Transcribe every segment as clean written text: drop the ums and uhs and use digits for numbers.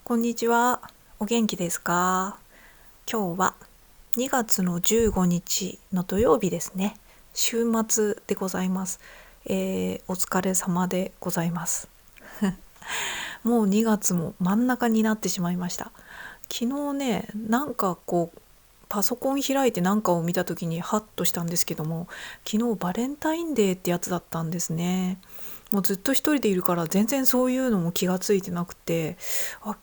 こんにちは。お元気ですか？今日は2月の15日の土曜日ですね。週末でございます。お疲れ様でございます。もう2月も真ん中になってしまいました。昨日ね、パソコン開いて何かを見た時にハッとしたんですけども、昨日バレンタインデーってやつだったんですね。もうずっと一人でいるから全然そういうのも気がついてなくて、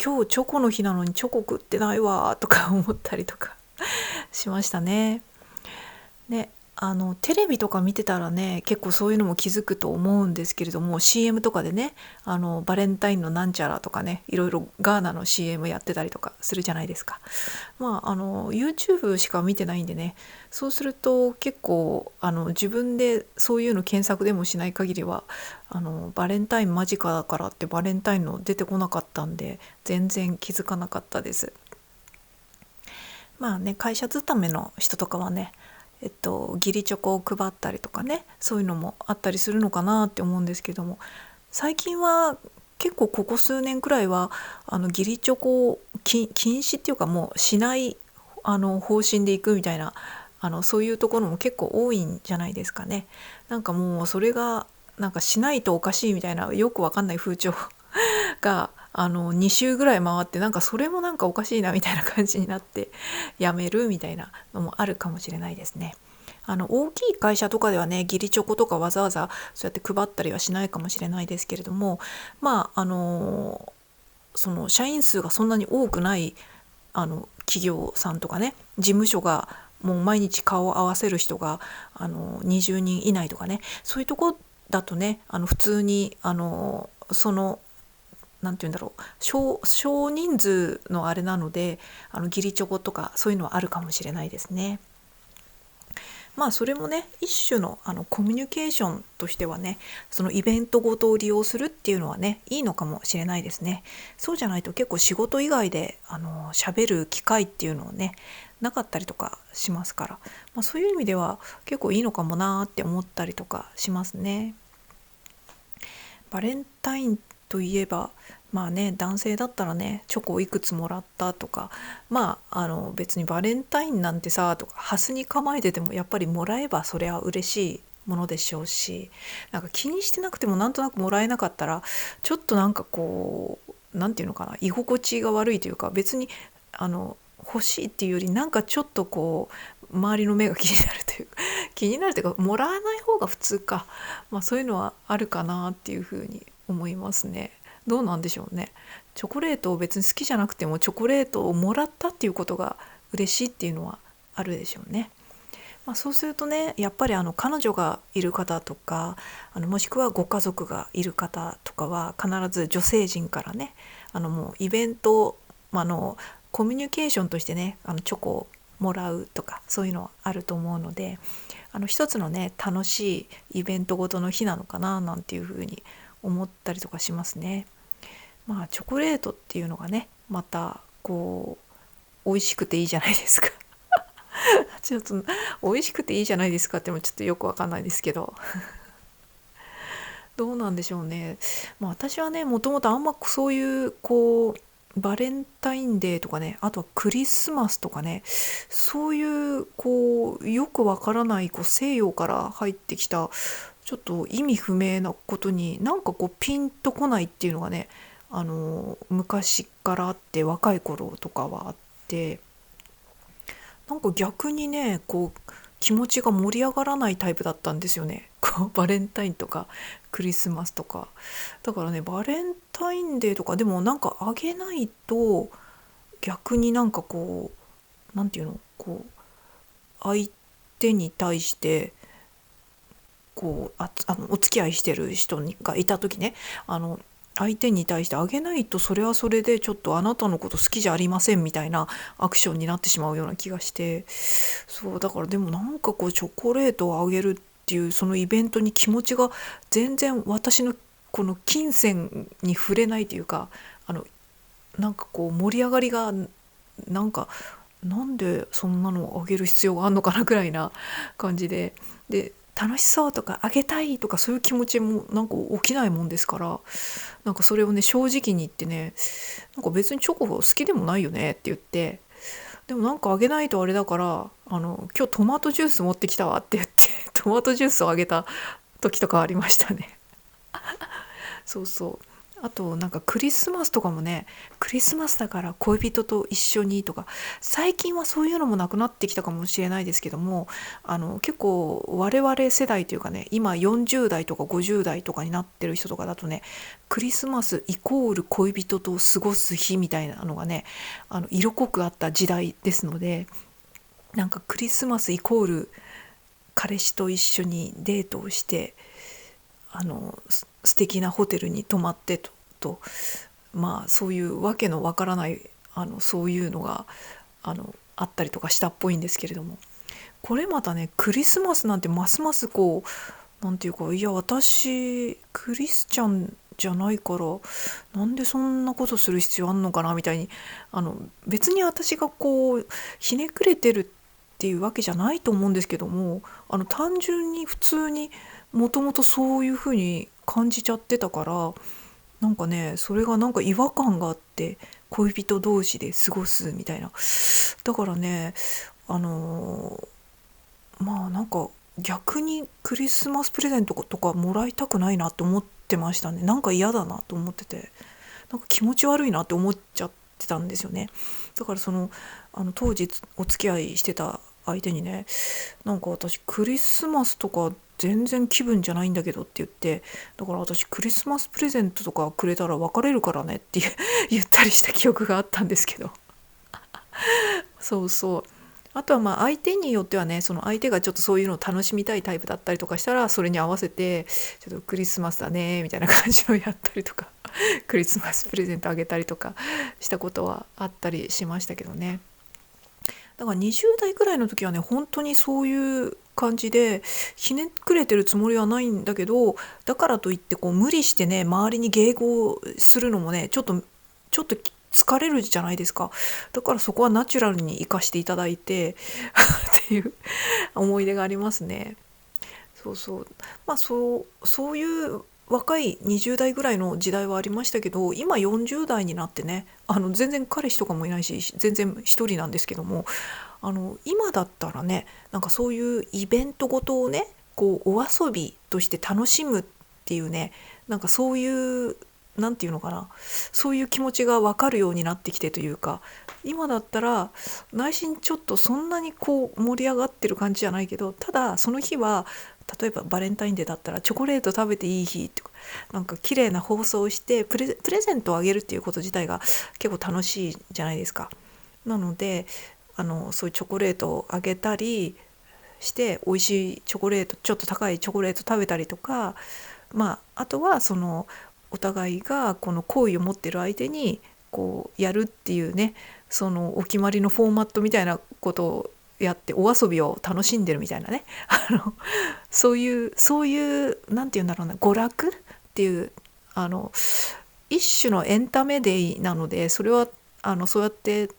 今日チョコの日なのにチョコ食ってないわとか思ったりとかしましたね。ね、テレビとか見てたらね、結構そういうのも気づくと思うんですけれども、 CM とかでね、バレンタインのなんちゃらとかね、いろいろガーナの CM やってたりとかするじゃないですか。YouTube しか見てないんでね、そうすると結構自分でそういうの検索でもしない限りはバレンタイン間近だからってバレンタインの出てこなかったんで、全然気づかなかったです。まあね、会社勤めの人とかはね、義理チョコを配ったりとかね、そういうのもあったりするのかなって思うんですけども、最近は結構ここ数年くらいは義理チョコを禁止っていうか、もうしない方針でいくみたいな、そういうところも結構多いんじゃないですかね。なんかもうそれがなんかしないとおかしいみたいな、よくわかんない風潮が2週ぐらい回って、なんかそれもなんかおかしいなみたいな感じになってやめるみたいなのもあるかもしれないですね。大きい会社とかではね、義理チョコとかわざわざそうやって配ったりはしないかもしれないですけれども、その社員数がそんなに多くない企業さんとかね、事務所がもう毎日顔を合わせる人が20人以内とかね、そういうとこだとね、普通にそのなんて言うんだろう、少人数のあれなので、義理チョコとかそういうのはあるかもしれないですね。まあそれもね、一種のコミュニケーションとしてはね、そのイベントごとを利用するっていうのはね、いいのかもしれないですね。そうじゃないと結構仕事以外で喋る機会っていうのをね、なかったりとかしますから、そういう意味では結構いいのかもなーって思ったりとかしますね。バレンタインといえば、まあね、男性だったらね、チョコをいくつもらったとか、別にバレンタインなんてさとかハスに構えてても、やっぱりもらえばそれは嬉しいものでしょうし、なんか気にしてなくてもなんとなくもらえなかったら、ちょっとなんかこう、なんていうのかな、居心地が悪いというか、別に欲しいっていうより、なんかちょっとこう周りの目が気になるというか、気になるというか、もらわない方が普通か。そういうのはあるかなっていうふうに思いますね。どうなんでしょうね。チョコレートを別に好きじゃなくても、チョコレートをもらったっていうことが嬉しいっていうのはあるでしょうね。そうするとね、やっぱり彼女がいる方とか、もしくはご家族がいる方とかは、必ず女性陣からね、もうイベント、コミュニケーションとしてね、チョコをもらうとか、そういうのはあると思うので、一つのね、楽しいイベントごとの日なのかななんていうふうに思ったりとかしますね。チョコレートっていうのがね、またこう美味しくていいじゃないですか。ちょっと美味しくていいじゃないですかってもちょっとよくわかんないですけど、どうなんでしょうね。私はね、もともとあんまそういうこうバレンタインデーとかね、あとはクリスマスとかね、そういうこうよくわからないこう西洋から入ってきたちょっと意味不明なことになんかこうピンとこないっていうのがね、昔からあって、若い頃とかはあって、なんか逆にね、こう気持ちが盛り上がらないタイプだったんですよね。こうバレンタインとかクリスマスとか。だからね、バレンタインデーとかでもなんかあげないと、逆になんかこう、なんていうの、こう相手に対してこうお付き合いしてる人がいた時ね、あの相手に対してあげないと、それはそれでちょっとあなたのこと好きじゃありませんみたいなアクションになってしまうような気がして、そうだから、でもなんかこうチョコレートをあげるっていうそのイベントに気持ちが全然私のこの金銭に触れないというか、あのなんかこう盛り上がりがなんか、なんでそんなのをあげる必要があるのかなぐらいな感じで、楽しそうとかあげたいとかそういう気持ちもなんか起きないもんですから、なんかそれをね正直に言ってね、なんか別にチョコ好きでもないよねって言って、でもなんかあげないとあれだから、今日トマトジュース持ってきたわって言ってトマトジュースをあげた時とかありましたね。そうそう。あとなんかクリスマスとかもね、クリスマスだから恋人と一緒にとか、最近はそういうのもなくなってきたかもしれないですけども、結構我々世代というかね、今40代とか50代とかになってる人とかだとね、クリスマスイコール恋人と過ごす日みたいなのがね、色濃くあった時代ですので、なんかクリスマスイコール彼氏と一緒にデートをして、素敵なホテルに泊まってまあそういうわけのわからないそういうのがあったりとかしたっぽいんですけれども、これまたねクリスマスなんてますますこうなんていうか、いや私クリスチャンじゃないからなんでそんなことする必要あんのかなみたいに、別に私がこうひねくれてるっていうわけじゃないと思うんですけども、単純に普通にもともとそういうふうに感じちゃってたから、なんかねそれがなんか違和感があって、恋人同士で過ごすみたいな。だからねあのまあなんか逆にクリスマスプレゼントとかもらいたくないなって思ってましたね。なんか嫌だなと思ってて、なんか気持ち悪いなって思っちゃってたんですよね。だから当時お付き合いしてた相手にね、なんか私クリスマスとか全然気分じゃないんだけどって言って、だから私クリスマスプレゼントとかくれたら別れるからねって言ったりした記憶があったんですけど、そうそう。あとはまあ相手によってはね、その相手がちょっとそういうのを楽しみたいタイプだったりとかしたら、それに合わせてちょっとクリスマスだねみたいな感じのやったりとかクリスマスプレゼントあげたりとかしたことはあったりしましたけどね。だから20代ぐらいの時はね本当にそういう感じで、ひねくれてるつもりはないんだけど、だからといってこう無理してね周りに迎合するのもねちょっと疲れるじゃないですか。だからそこはナチュラルに生かしていただいてっていう思い出がありますね。そうそう。まあそういう若い20代ぐらいの時代はありましたけど、今40代になってね、全然彼氏とかもいないし全然一人なんですけども、今だったらね、なんかそういうイベントごとをねこうお遊びとして楽しむっていうね、なんかそういうなんていうのかな、そういう気持ちが分かるようになってきてというか、今だったら内心ちょっとそんなにこう盛り上がってる感じじゃないけど、ただその日は例えばバレンタインデーだったらチョコレート食べていい日とか、なんか綺麗な放送をしてプレゼントをあげるっていうこと自体が結構楽しいじゃないですか。なのでそういうチョコレートをあげたりして美味しいチョコレート、ちょっと高いチョコレート食べたりとか、まああとはお互いがこの好意を持ってる相手にこうやるっていうね、そのお決まりのフォーマットみたいなことをやってお遊びを楽しんでるみたいなねそういうなんて言うんだろうな、娯楽っていう一種のエンタメデイなので、それはそうやって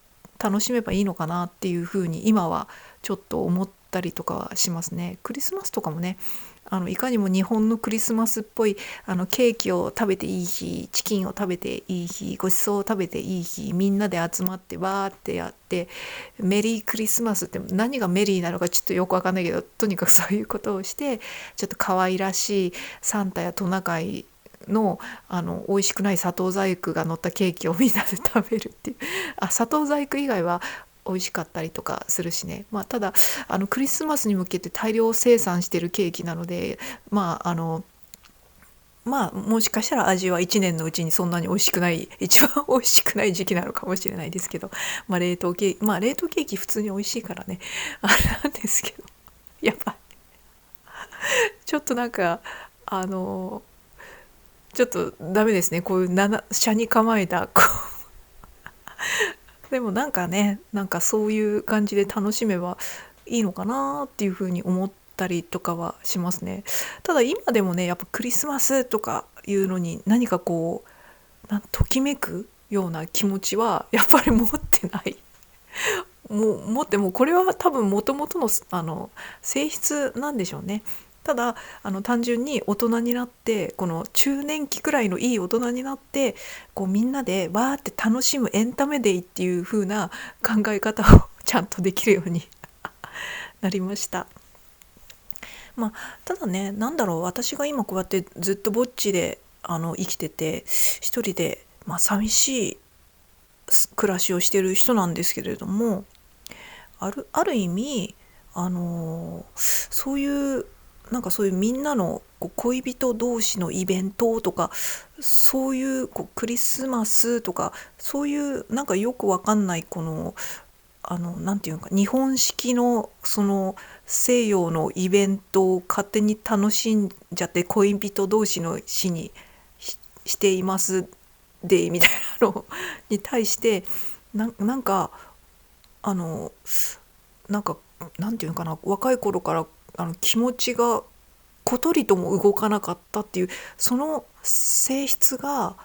楽しめばいいのかなっていうふうに今はちょっと思ったりとかはしますね。クリスマスとかもね、いかにも日本のクリスマスっぽいケーキを食べていい日、チキンを食べていい日、ごちそうを食べていい日、みんなで集まってわーってやってメリークリスマスって何がメリーなのかちょっとよくわかんないけど、とにかくそういうことをしてちょっと可愛らしいサンタやトナカイの美味しくない砂糖細工が乗ったケーキをみんなで食べるっていう、砂糖細工以外は美味しかったりとかするしね。まあただクリスマスに向けて大量生産してるケーキなので、もしかしたら味は1年のうちにそんなに美味しくない、一番美味しくない時期なのかもしれないですけど、冷凍ケーキ普通に美味しいからねあれなんですけど、やっぱちょっとなんかちょっとダメですね、こういう斜に構えたでもなんかね、なんかそういう感じで楽しめばいいのかなっていうふうに思ったりとかはしますね。ただ今でもねやっぱクリスマスとかいうのに何かこうときめくような気持ちはやっぱり持ってないもう持ってもこれは多分もともとの性質なんでしょうね。ただ単純に大人になって、この中年期くらいのいい大人になって、こうみんなでわーって楽しむエンタメデイっていう風な考え方をちゃんとできるようになりました。まあただね、なんだろう、私が今こうやってずっとぼっちで生きてて、一人で、寂しい暮らしをしてる人なんですけれども、ある意味そういうそういうみんなのこう恋人同士のイベントとか、そういうクリスマスとか、そういうよくわかんないこのなんていうか、日本式のその西洋のイベントを勝手に楽しんじゃって、恋人同士の死にしていますでみたいなのに対して、なんかあのなんかなんていうのかな、若い頃から気持ちが小鳥とも動かなかったっていう、その性質が、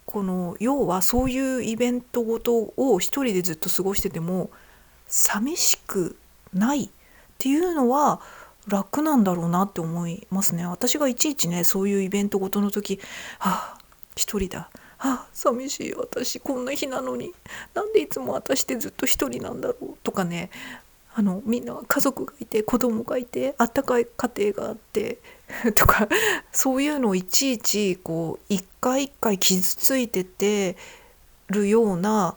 この要はそういうイベントごとを一人でずっと過ごしてても寂しくないっていうのは楽なんだろうなって思いますね。私がいちいちね、そういうイベントごとの時、一人だ、寂しい、私こんな日なのになんでいつも私ってずっと一人なんだろうとかね、みんな家族がいて子供がいてあったかい家庭があってとか、そういうのをいちいちこう一回一回傷ついててるような、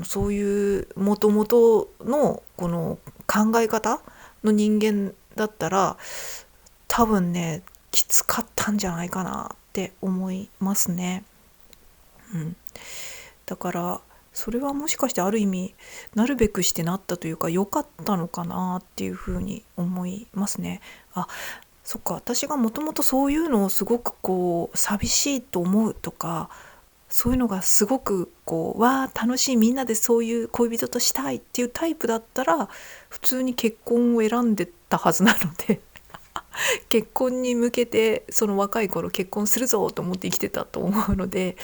そういうもともとのこの考え方の人間だったら、多分ねきつかったんじゃないかなって思いますね。だからそれはもしかしてある意味なるべくしてなったというか、良かったのかなっていうふうに思いますね。そっか、私がもともとそういうのをすごくこう寂しいと思うとか、そういうのがすごくこう楽しい、みんなでそういう恋人としたいっていうタイプだったら、普通に結婚を選んでたはずなので結婚に向けて、その若い頃結婚するぞと思って生きてたと思うので、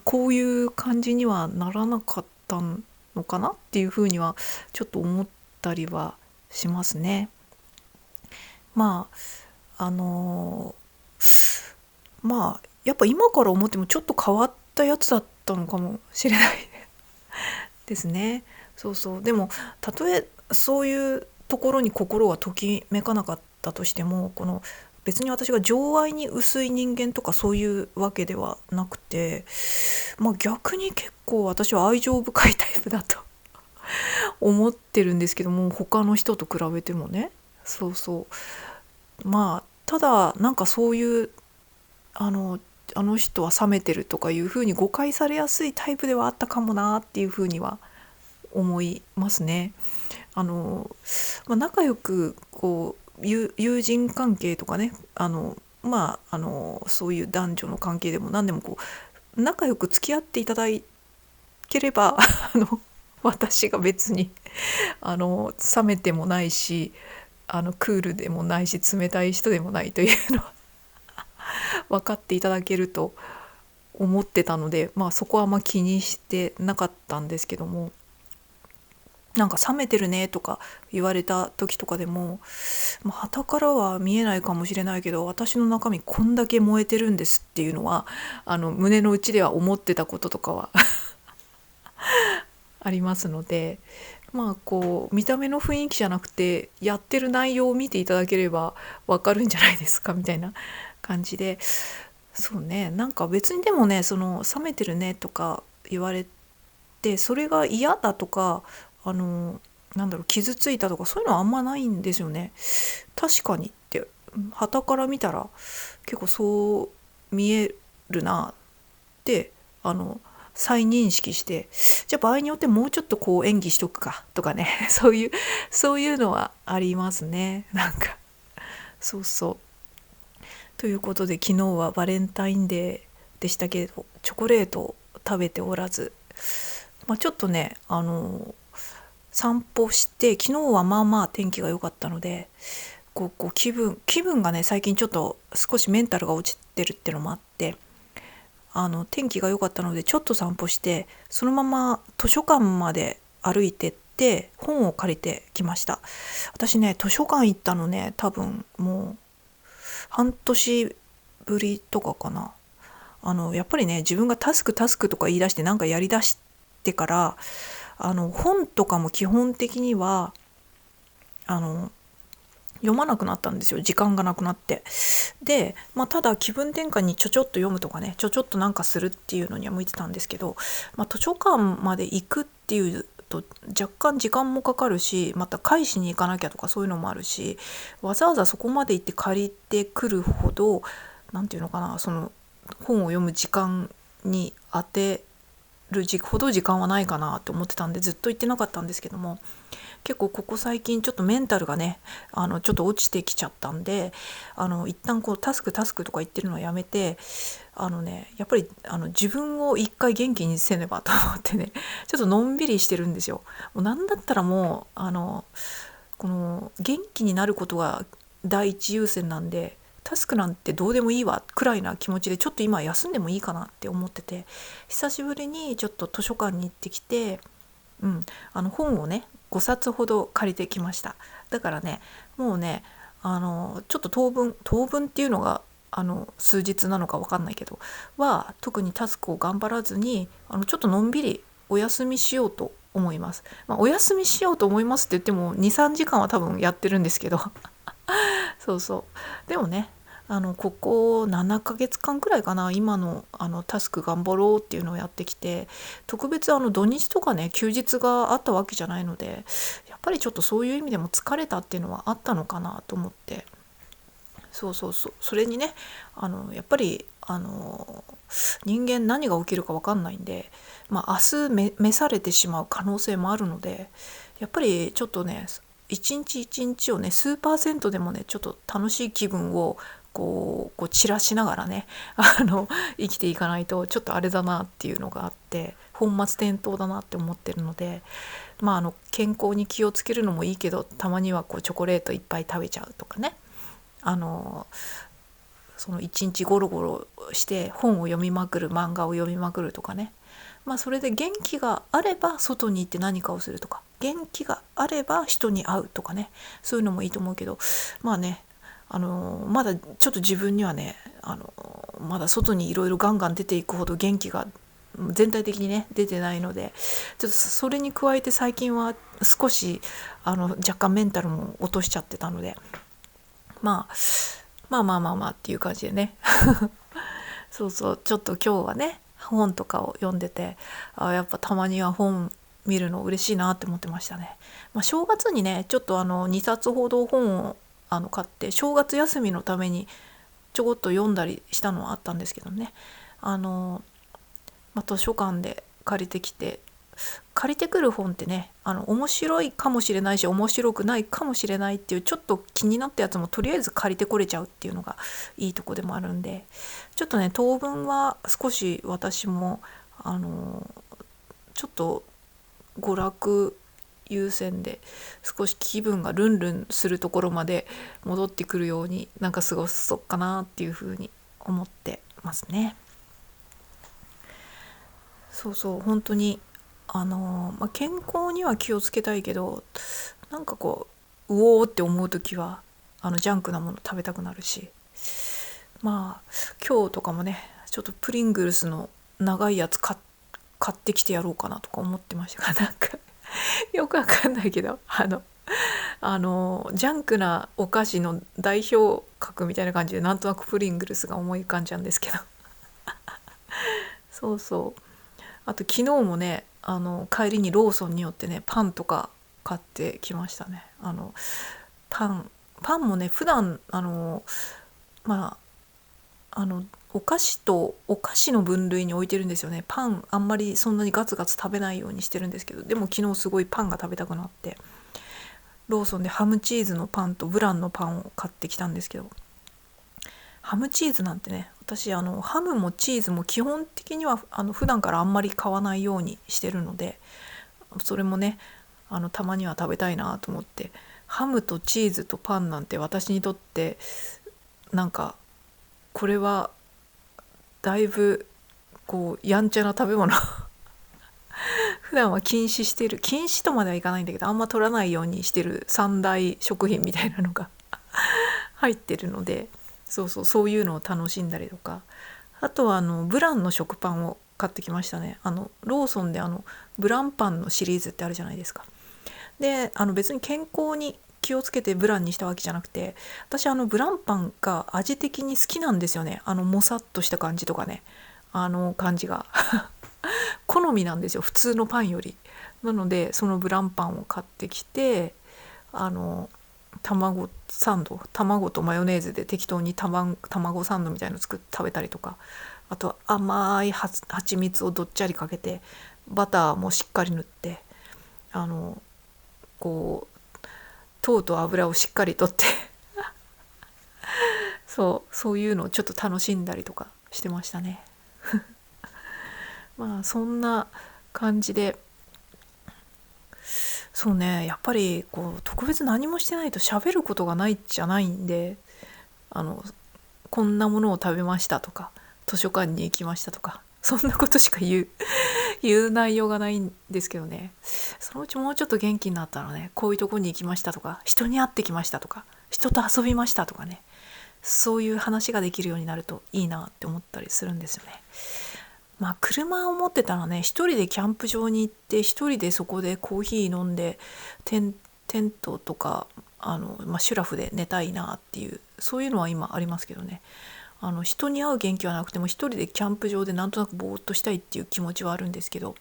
こういう感じにはならなかったのかなっていうふうにはちょっと思ったりはしますね。まああのやっぱ今から思ってもちょっと変わったやつだったのかもしれないですね。そうそう。でもたとえそういうところに心がときめかなかったとしても、この別に私が情愛に薄い人間とかそういうわけではなくて、逆に結構私は愛情深いタイプだと思ってるんですけども、他の人と比べてもね。そうそう。ただそういうあの人は冷めてるとかいう風に誤解されやすいタイプではあったかもなっていう風には思いますね。仲良くこう友人関係とかね、そういう男女の関係でも何でもこう仲良く付き合っていただければ私が別に冷めてもないし、クールでもないし冷たい人でもないというのは分かっていただけると思ってたので、そこは気にしてなかったんですけども、冷めてるねとか言われた時とかでも、傍からは見えないかもしれないけど、私の中身こんだけ燃えてるんですっていうのは胸の内では思ってたこととかはありますので、こう見た目の雰囲気じゃなくてやってる内容を見ていただければわかるんじゃないですかみたいな感じで。そうね、別にでもね、その冷めてるねとか言われてそれが嫌だとか、傷ついたとかそういうのはあんまないんですよね。確かにって傍から見たら結構そう見えるなって再認識して、じゃあ場合によってもうちょっとこう演技しとくかとかねそういうのはありますね。そうそう。ということで、昨日はバレンタインデーでしたけれど、チョコレートを食べておらず、ちょっとね散歩して、昨日は天気が良かったので、こう気分がね、最近ちょっと少しメンタルが落ちてるっていうのもあって、天気が良かったのでちょっと散歩して、そのまま図書館まで歩いてって本を借りてきました。私ね、図書館行ったのね、多分もう半年ぶりとかかな。やっぱりね、自分がタスクとか言い出してなんかやりだしてから、本とかも基本的には読まなくなったんですよ、時間がなくなって。で、ただ気分転換にちょっと読むとかね、ちょっとなんかするっていうのには向いてたんですけど、図書館まで行くっていうと若干時間もかかるし、また返しに行かなきゃとかそういうのもあるし、わざわざそこまで行って借りてくるほど、なんていうのかな、その本を読む時間に当てるほど時間はないかなと思ってたんで、ずっと行ってなかったんですけども、結構ここ最近ちょっとメンタルがね、ちょっと落ちてきちゃったんで、一旦こうタスクとか言ってるのはやめて、やっぱり自分を一回元気にせねばと思ってね、ちょっとのんびりしてるんですよ。もうなんだったらもうこの元気になることが第一優先なんで、タスクなんてどうでもいいわくらいな気持ちで、ちょっと今休んでもいいかなって思ってて、久しぶりにちょっと図書館に行ってきて、本をね5冊ほど借りてきました。だからね、もうね、ちょっと当分っていうのが数日なのか分かんないけどは、特にタスクを頑張らずにちょっとのんびりお休みしようと思います。お休みしようと思いますって言っても 2,3 時間は多分やってるんですけどそうそう。でもね、ここ7ヶ月間くらいかな、今のタスク頑張ろうっていうのをやってきて、特別土日とかね休日があったわけじゃないので、やっぱりちょっとそういう意味でも疲れたっていうのはあったのかなと思って、そうそうそう、それにね、やっぱり人間何が起きるか分かんないんで、明日召されてしまう可能性もあるので、やっぱりちょっとね、一日一日をね数パーセントでもねちょっと楽しい気分をこう散らしながらね生きていかないとちょっとあれだなっていうのがあって、本末転倒だなって思ってるので、健康に気をつけるのもいいけど、たまにはこうチョコレートいっぱい食べちゃうとかね、その一日ゴロゴロして本を読みまくる、漫画を読みまくるとかね、それで元気があれば外に行って何かをするとか、元気があれば人に会うとかね、そういうのもいいと思うけど、まだちょっと自分にはね、まだ外にいろいろガンガン出ていくほど元気が全体的にね出てないので、ちょっとそれに加えて最近は少し若干メンタルも落としちゃってたので、まあっていう感じでねそうそう、ちょっと今日はね本とかを読んでて、やっぱたまには本見るの嬉しいなって思ってましたね。正月にねちょっと2冊ほど本を買って正月休みのためにちょこっと読んだりしたのはあったんですけどね、図書館で借りてきて、借りてくる本ってね面白いかもしれないし面白くないかもしれないっていう、ちょっと気になったやつもとりあえず借りてこれちゃうっていうのがいいとこでもあるんで、ちょっとね当分は少し私もちょっと娯楽優先で少し気分がルンルンするところまで戻ってくるようになんか過ごそうかなっていうふうに思ってますね。そうそう、本当に健康には気をつけたいけど、なんかこうおおって思う時はジャンクなもの食べたくなるし、今日とかもねちょっとプリングルスの長いやつ買ってきてやろうかなとか思ってましたが、なんかよくわかんないけどジャンクなお菓子の代表格みたいな感じでなんとなくプリングルスが思い浮かんじゃうんですけどそうそう、あと昨日もね帰りにローソンに寄ってねパンとか買ってきましたね。パンもね普段まお菓子とお菓子の分類に置いてるんですよね。パンあんまりそんなにガツガツ食べないようにしてるんですけど、でも昨日すごいパンが食べたくなってローソンでハムチーズのパンとブランのパンを買ってきたんですけど、ハムチーズなんてね、私ハムもチーズも基本的には普段からあんまり買わないようにしてるので、それもねたまには食べたいなと思って、ハムとチーズとパンなんて私にとってなんかこれはだいぶこうやんちゃな食べ物普段は禁止とまではいかないんだけど、あんま取らないようにしてる三大食品みたいなのが入ってるので、そういうのを楽しんだりとか、あとはブランの食パンを買ってきましたね。ローソンでブランパンのシリーズってあるじゃないですか。で別に健康に気をつけてブランにしたわけじゃなくて、私ブランパンが味的に好きなんですよね。もさっとした感じとかね、感じが好みなんですよ、普通のパンより。なのでそのブランパンを買ってきて、あの卵サンド、卵とマヨネーズで適当に卵サンドみたいの作って食べたりとか、あとは甘い蜂蜜をどっちゃりかけて、バターもしっかり塗って、あのこう糖と油をしっかりとってそういうのをちょっと楽しんだりとかしてましたね。まあそんな感じで、そうね、やっぱり特別何もしてないと喋ることがないじゃないんで、あのこんなものを食べましたとか、図書館に行きましたとか、そんなことしか言う内容がないんですけどね。そのうちもうちょっと元気になったらね、こういうとこに行きましたとか、人に会ってきましたとか、人と遊びましたとかね、そういう話ができるようになるといいなって思ったりするんですよね。まあ車を持ってたらね、一人でキャンプ場に行って一人でそこでコーヒー飲んでテントとかシュラフで寝たいなっていう、そういうのは今ありますけどね。人に会う元気はなくても一人でキャンプ場でなんとなくぼーっとしたいっていう気持ちはあるんですけど、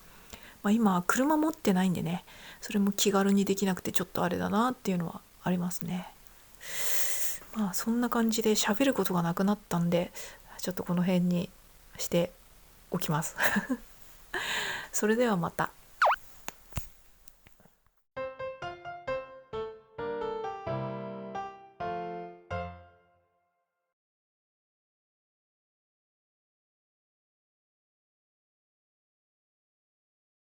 今は車持ってないんでね、それも気軽にできなくてちょっとあれだなっていうのはありますね。まあそんな感じで喋ることがなくなったんで、ちょっとこの辺にしておきます。それではまた。